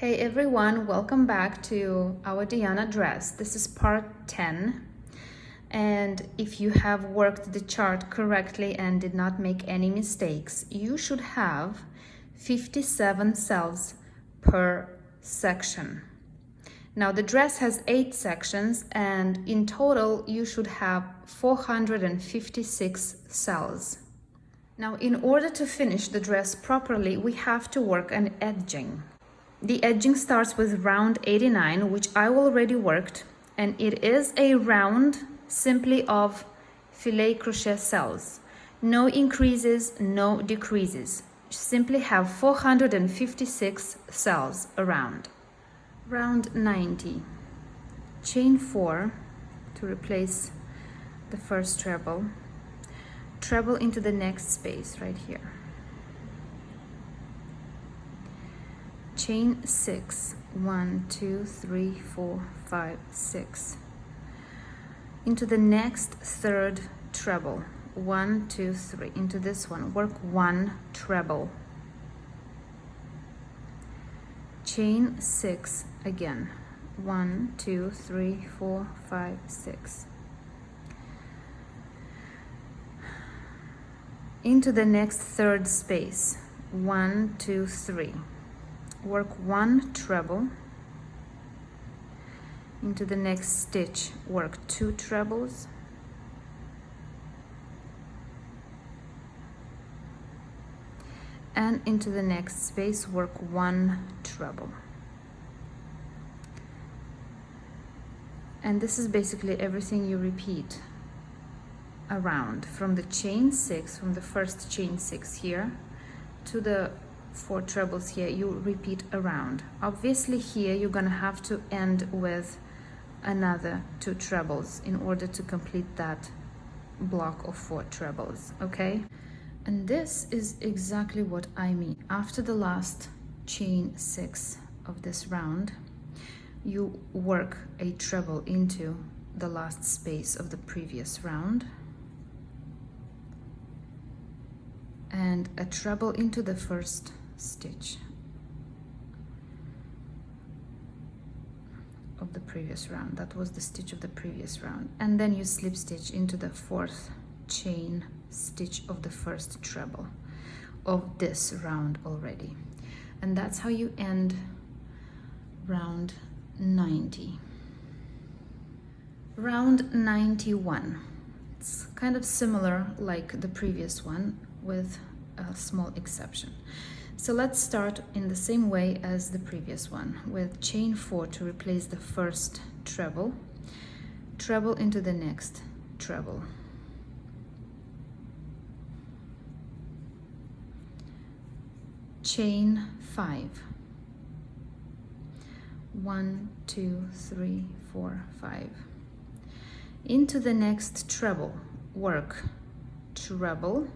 Hey everyone, welcome back to our Diana dress. This is part 10. And if you have worked the chart correctly and did not make any mistakes, you should have 57 cells per section. Now the dress has 8 sections and in total you should have 456 cells. Now in order to finish the dress properly, we have to work an edging. The edging starts with round 89, which I already worked, and it is a round simply of filet crochet cells. No increases, no decreases. Simply have 456 cells around. Round 90. Chain 4 to replace the first treble. Treble into the next space right here. Chain 6, 1, 2, 3, 4, 5, 6. Into the next third treble, 1, 2, 3. Into this one, work 1 treble. Chain 6 again, 1, 2, 3, 4, 5, 6. Into the next third space, 1, 2, 3. Work 1 treble. Into the next stitch, work 2 trebles. And into the next space, work 1 treble. And this is basically everything you repeat around from the chain 6, from the first chain 6 here to the 4 trebles here, you repeat around. Obviously here you're gonna have to end with another 2 trebles in order to complete that block of 4 trebles, okay? And this is exactly what I mean. After the last chain 6 of this round, you work a treble into the last space of the previous round and a treble into the first stitch of the previous round. That was the stitch of the previous round, and then you slip stitch into the 4th chain stitch of the first treble of this round already. And that's how you end round 90. Round 91, it's kind of similar like the previous one with a small exception. So let's start in the same way as the previous one with chain 4 to replace the first treble, treble into the next treble. Chain 5. 1, 2, 3, 4, 5. Into the next treble, work treble,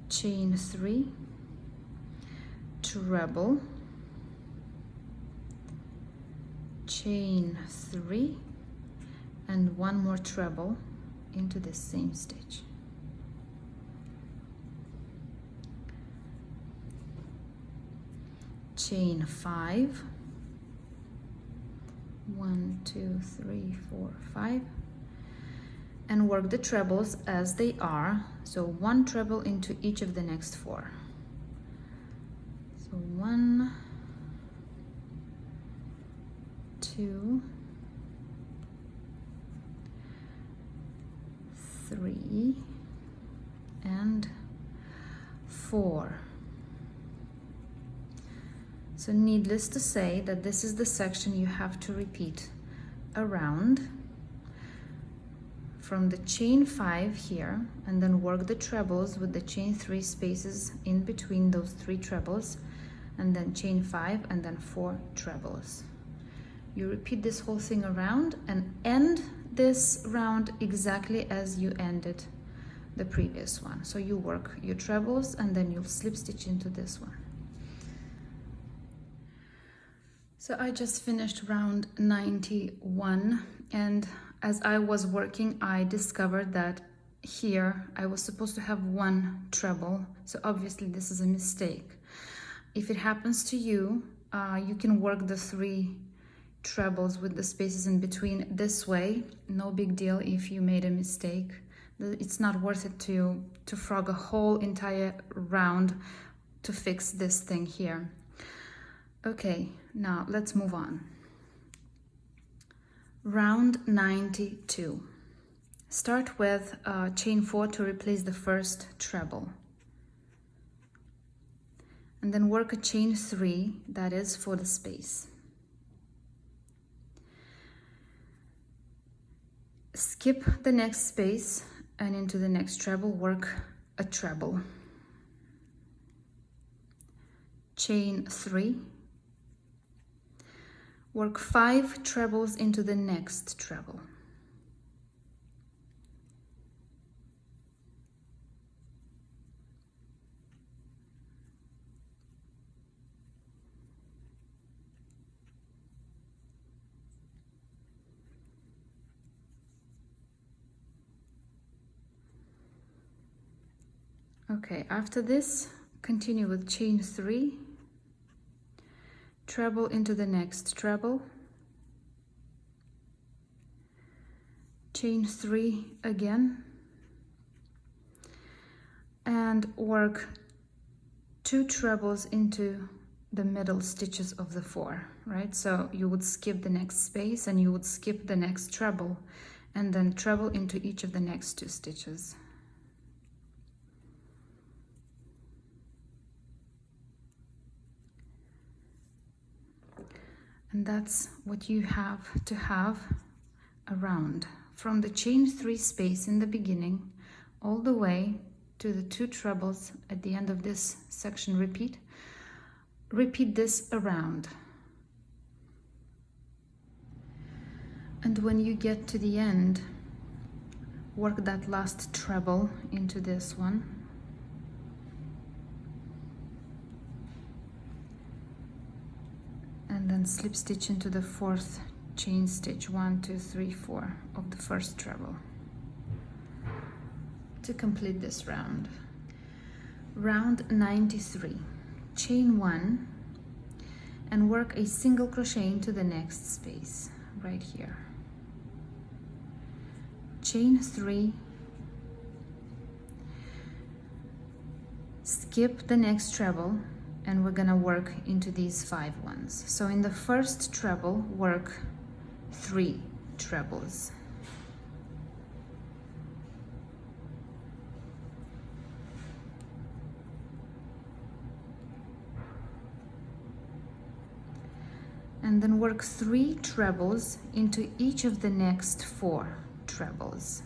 chain 3, treble, chain 3, and 1 more treble into the same stitch. Chain 5, 1, 2, 3, 4, 5. And work the trebles as they are, so 1 treble into each of the next 4. So 1, 2, 3, and 4. So needless to say that this is the section you have to repeat around from the chain 5 here, and then work the trebles with the chain 3 spaces in between those 3 trebles, and then chain 5 and then 4 trebles. You repeat this whole thing around and end this round exactly as you ended the previous one. So you work your trebles and then you'll slip stitch into this one. So I just finished round 91, and as I was working, I discovered that here I was supposed to have one treble, so obviously this is a mistake. If it happens to you, you can work the 3 trebles with the spaces in between this way. No big deal if you made a mistake. It's not worth it to frog a whole entire round to fix this thing here. Okay, now let's move on. Round 92. Start with chain 4 to replace the first treble. And then work a chain 3, that is for the space. Skip the next space and into the next treble work a treble. Chain 3. Work 5 trebles into the next treble. Okay, after this, continue with chain 3, treble into the next treble, chain 3 again, and work 2 trebles into the middle stitches of the 4, right? So you would skip the next space and you would skip the next treble, and then treble into each of the next 2 stitches. And that's what you have to have around, from the chain 3 space in the beginning all the way to the 2 trebles at the end of this section. Repeat this around. And when you get to the end, work that last treble into this one. And then slip stitch into the 4th chain stitch, 1, 2, 3, 4 of the first treble to complete this round. Round 93. Chain 1 and work a single crochet into the next space right here. Chain 3, skip the next treble, and we're gonna work into these 5 ones. So in the first treble, work 3 trebles. And then work 3 trebles into each of the next 4 trebles.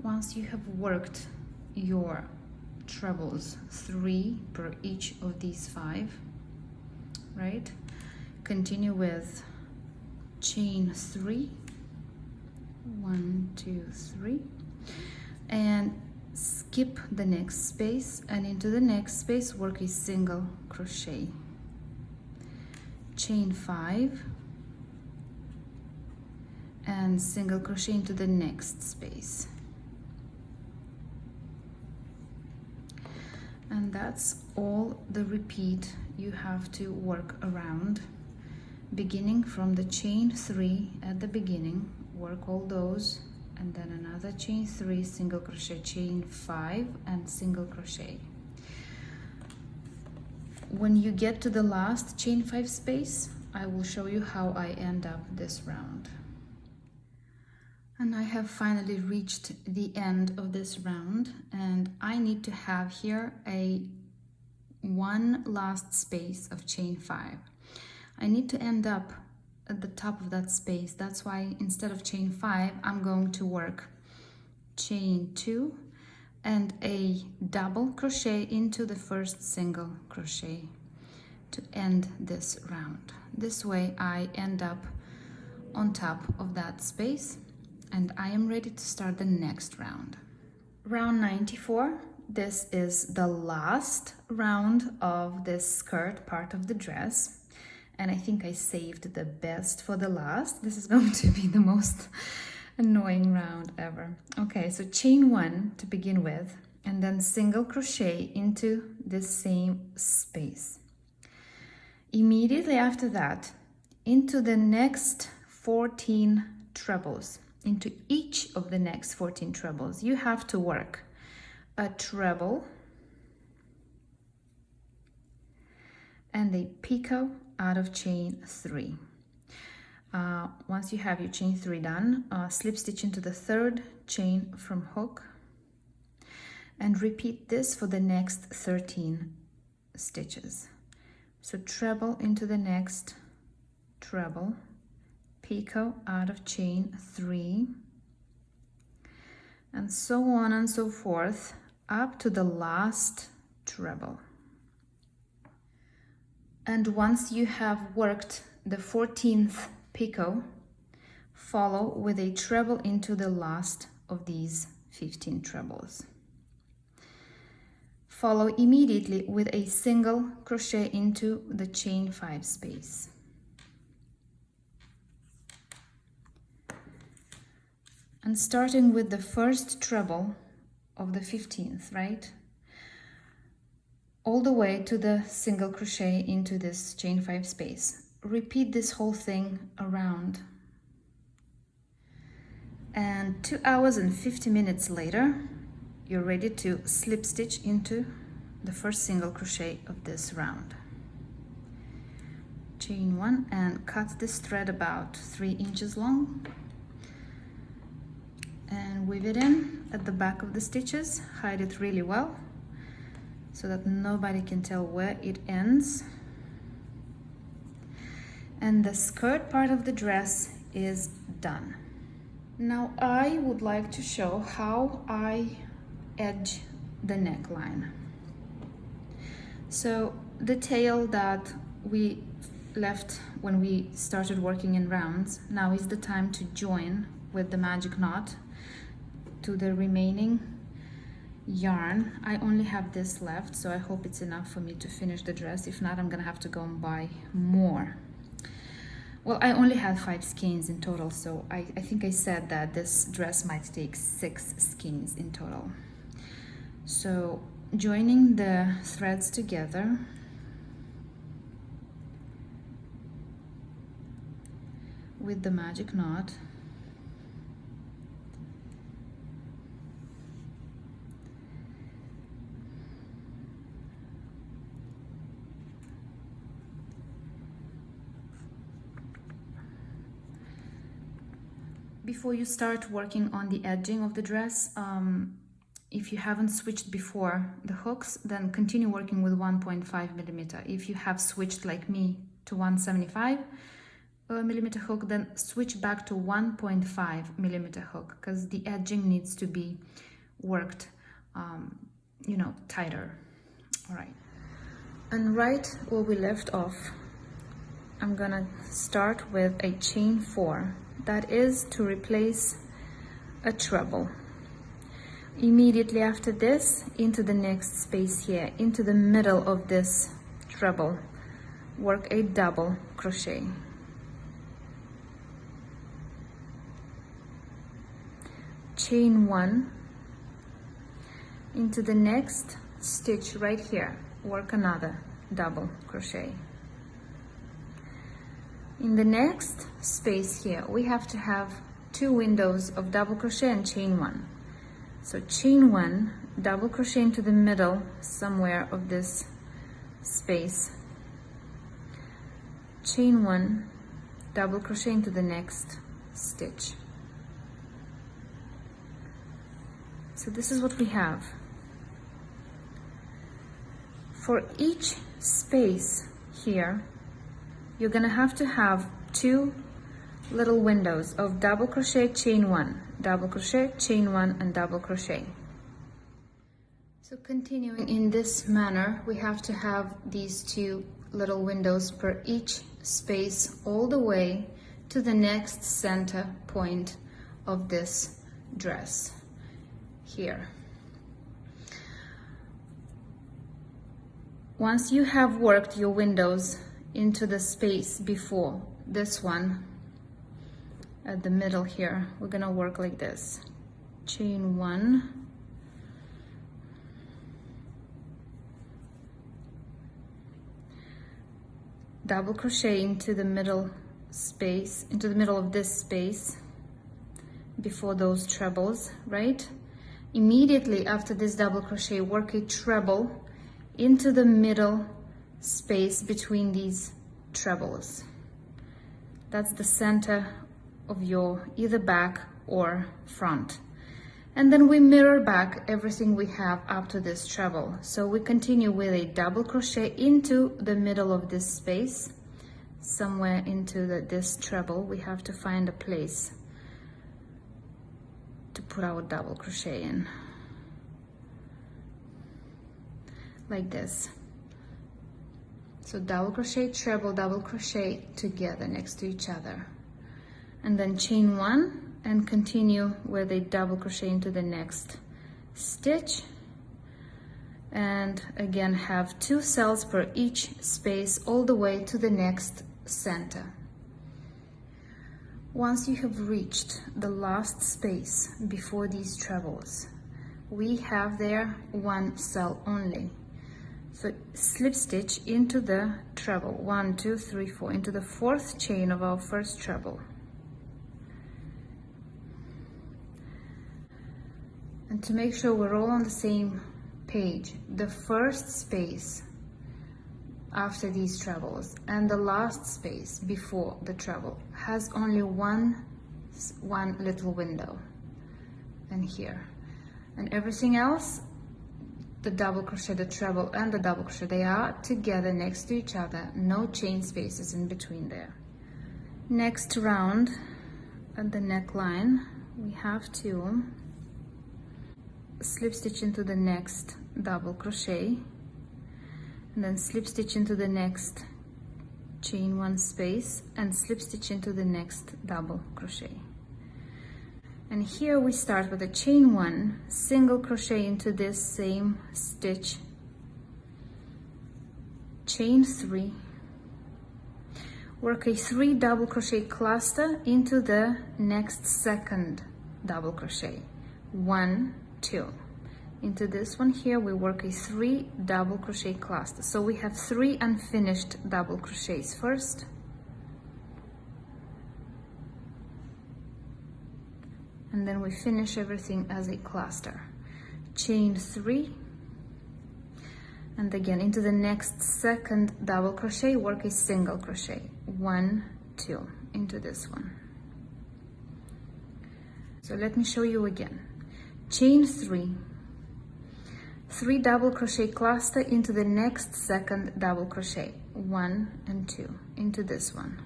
Once you have worked your trebles, 3 per each of these 5, right? Continue with chain 3, 1, 2, 3, and skip the next space, and into the next space work a single crochet. Chain 5 and single crochet into the next space. And that's all the repeat you have to work around, beginning from the chain 3 at the beginning. Work all those, and then another chain 3, single crochet, chain 5 and single crochet. When you get to the last chain 5 space, I will show you how I end up this round. And I have finally reached the end of this round, and I need to have here one last space of chain 5. I need to end up at the top of that space. That's why instead of chain 5, I'm going to work chain 2 and a double crochet into the first single crochet to end this round. This way I end up on top of that space, and I am ready to start the next round. Round 94. This is the last round of this skirt part of the dress, and I think I saved the best for the last. This is going to be the most Annoying round ever. Okay, so chain 1 to begin with, and then single crochet into this same space. Immediately after that, into the next 14 trebles, into each of the next 14 trebles, you have to work a treble and a picot out of chain 3. Once you have your chain 3 done, slip stitch into the 3rd chain from hook and repeat this for the next 13 stitches. So treble into the next treble, picot out of chain 3, and so on and so forth up to the last treble. And once you have worked the 14th picot, follow with a treble into the last of these 15 trebles. Follow immediately with a single crochet into the chain 5 space. And starting with the first treble of the 15th, right? All the way to the single crochet into this chain 5 space. Repeat this whole thing around. And 2 hours and 50 minutes later, you're ready to slip stitch into the first single crochet of this round. Chain 1 and cut this thread about 3 inches long and weave it in at the back of the stitches. Hide it really well so that nobody can tell where it ends. And the skirt part of the dress is done. Now I would like to show how I edge the neckline. So the tail that we left when we started working in rounds, now is the time to join with the magic knot to the remaining yarn. I only have this left, so I hope it's enough for me to finish the dress. If not, I'm gonna have to go and buy more. Well, I only had 5 skeins in total, so I think I said that this dress might take 6 skeins in total. So joining the threads together, with the magic knot, before you start working on the edging of the dress, if you haven't switched before the hooks, then continue working with 1.5 millimeter. If you have switched like me to 175 millimeter hook, then switch back to 1.5 millimeter hook, because the edging needs to be worked, you know, tighter. All right. And right where we left off, I'm gonna start with a chain 4. That is to replace a treble. Immediately after this, into the next space here, into the middle of this treble, work a double crochet. Chain 1, into the next stitch right here, work another double crochet. In the next space here, we have to have 2 windows of double crochet and chain 1. So chain 1, double crochet into the middle somewhere of this space. Chain 1, double crochet into the next stitch. So this is what we have. For each space here, you're gonna have to have 2 little windows of double crochet, chain 1, double crochet, chain 1, and double crochet. So continuing in this manner, we have to have these 2 little windows per each space all the way to the next center point of this dress here. Once you have worked your windows into the space before this one, at the middle here, we're gonna work like this. Chain 1, double crochet into the middle space, into the middle of this space before those trebles, right? Immediately after this double crochet, work a treble into the middle space between these trebles. That's the center of your either back or front. And then we mirror back everything we have up to this treble. So we continue with a double crochet into the middle of this space, somewhere into this treble. We have to find a place to put our double crochet in, like this. So double crochet, treble, double crochet together next to each other, and then chain 1 and continue with a double crochet into the next stitch, and again have 2 cells per each space all the way to the next center. Once you have reached the last space before these trebles, we have there 1 cell only. So slip stitch into the treble, 1, 2, 3, 4, into the 4th chain of our first treble. And to make sure we're all on the same page, the first space after these trebles and the last space before the treble has only one little window, and here. And everything else, the double crochet, the treble, and the double crochet, they are together next to each other, no chain spaces in between there. Next round at the neckline, we have to slip stitch into the next double crochet, and then slip stitch into the next chain 1 space and slip stitch into the next double crochet. And here we start with a chain 1, single crochet into this same stitch, chain 3, work a 3 double crochet cluster into the next second double crochet, 1, 2. Into this one here we work a 3 double crochet cluster. So we have 3 unfinished double crochets first, and then we finish everything as a cluster. Chain 3, and again into the next second double crochet, work a single crochet, 1, 2, into this one. So let me show you again. Chain 3, 3 double crochet cluster into the next second double crochet, 1 and 2, into this one.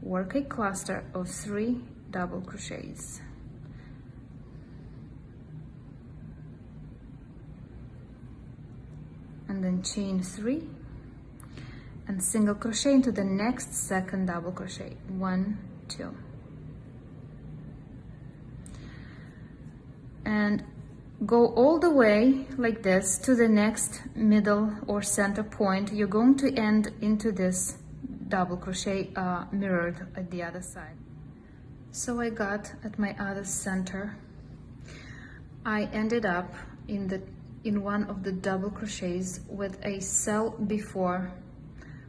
Work a cluster of 3 double crochets. And then chain 3 and single crochet into the next second double crochet, 1, 2. And go all the way like this to the next middle or center point. You're going to end into this double crochet mirrored at the other side. So I got at my other center. I ended up in one of the double crochets with a cell before,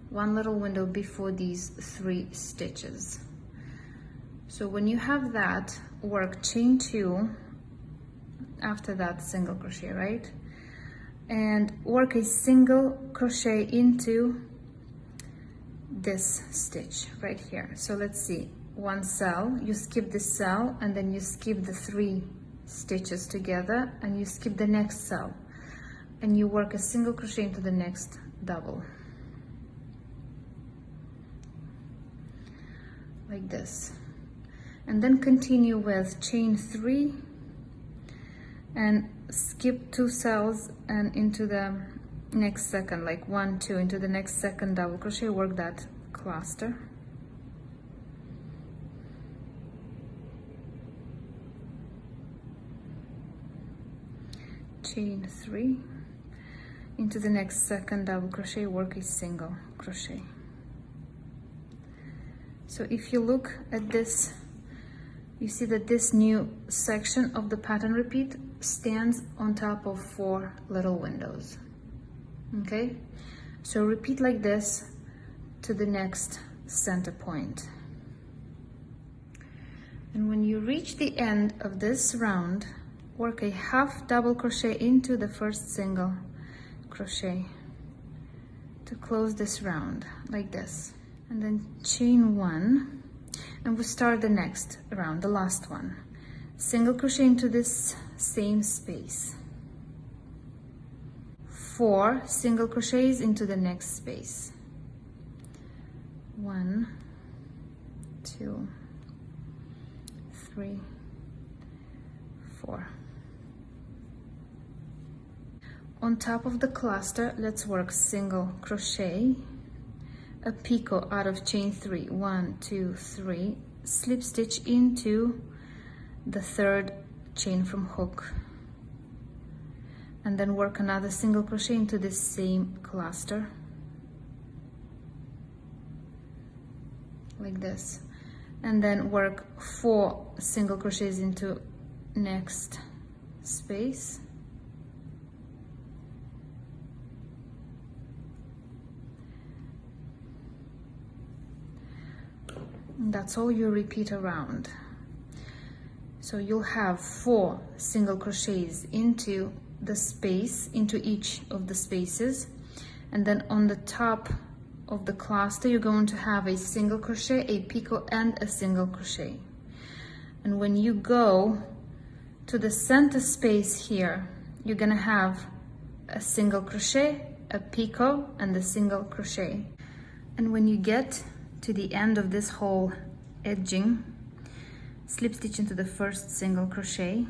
one little window before these 3 stitches. So when you have that, work chain 2 after that single crochet, right? And work a single crochet into this stitch right here. So let's see, 1 cell, you skip this cell, and then you skip the 3 stitches together, and you skip the next cell, and you work a single crochet into the next double, like this. And then continue with chain 3 and skip 2 cells and into the next second, like 1, 2, into the next second double crochet, work that cluster. Chain 3, into the next second double crochet, work a single crochet. So if you look at this You see that this new section of the pattern repeat stands on top of 4 little windows. Okay, so repeat like this to the next center point. And when you reach the end of this round, work a half double crochet into the first single crochet to close this round like this, and then chain 1, and we start the next round, the last one. Single crochet into this same space, 4 single crochets into the next space, 1, 2, 3, 4. On top of the cluster, let's work single crochet, a picot out of chain 3, 1, 2, 3, slip stitch into the 3rd chain from hook, and then work another single crochet into this same cluster like this, and then work 4 single crochets into next space, and that's all you repeat around. So you'll have 4 single crochets into the space, into each of the spaces, and then on the top of the cluster you're going to have a single crochet, a picot, and a single crochet. And when you go to the center space here, you're gonna have a single crochet, a picot, and a single crochet. And when you get to the end of this whole edging, slip stitch into the first single crochet,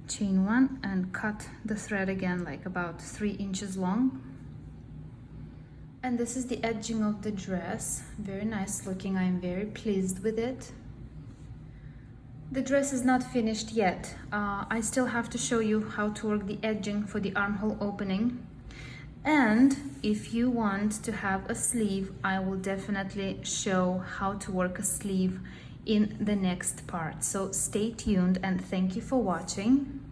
chain 1, and cut the thread again, like about 3 inches long. And this is the edging of the dress. Very nice looking. I am very pleased with it. The dress is not finished yet. I still have to show you how to work the edging for the armhole opening. And if you want to have a sleeve, I will definitely show how to work a sleeve in the next part. So stay tuned, and thank you for watching.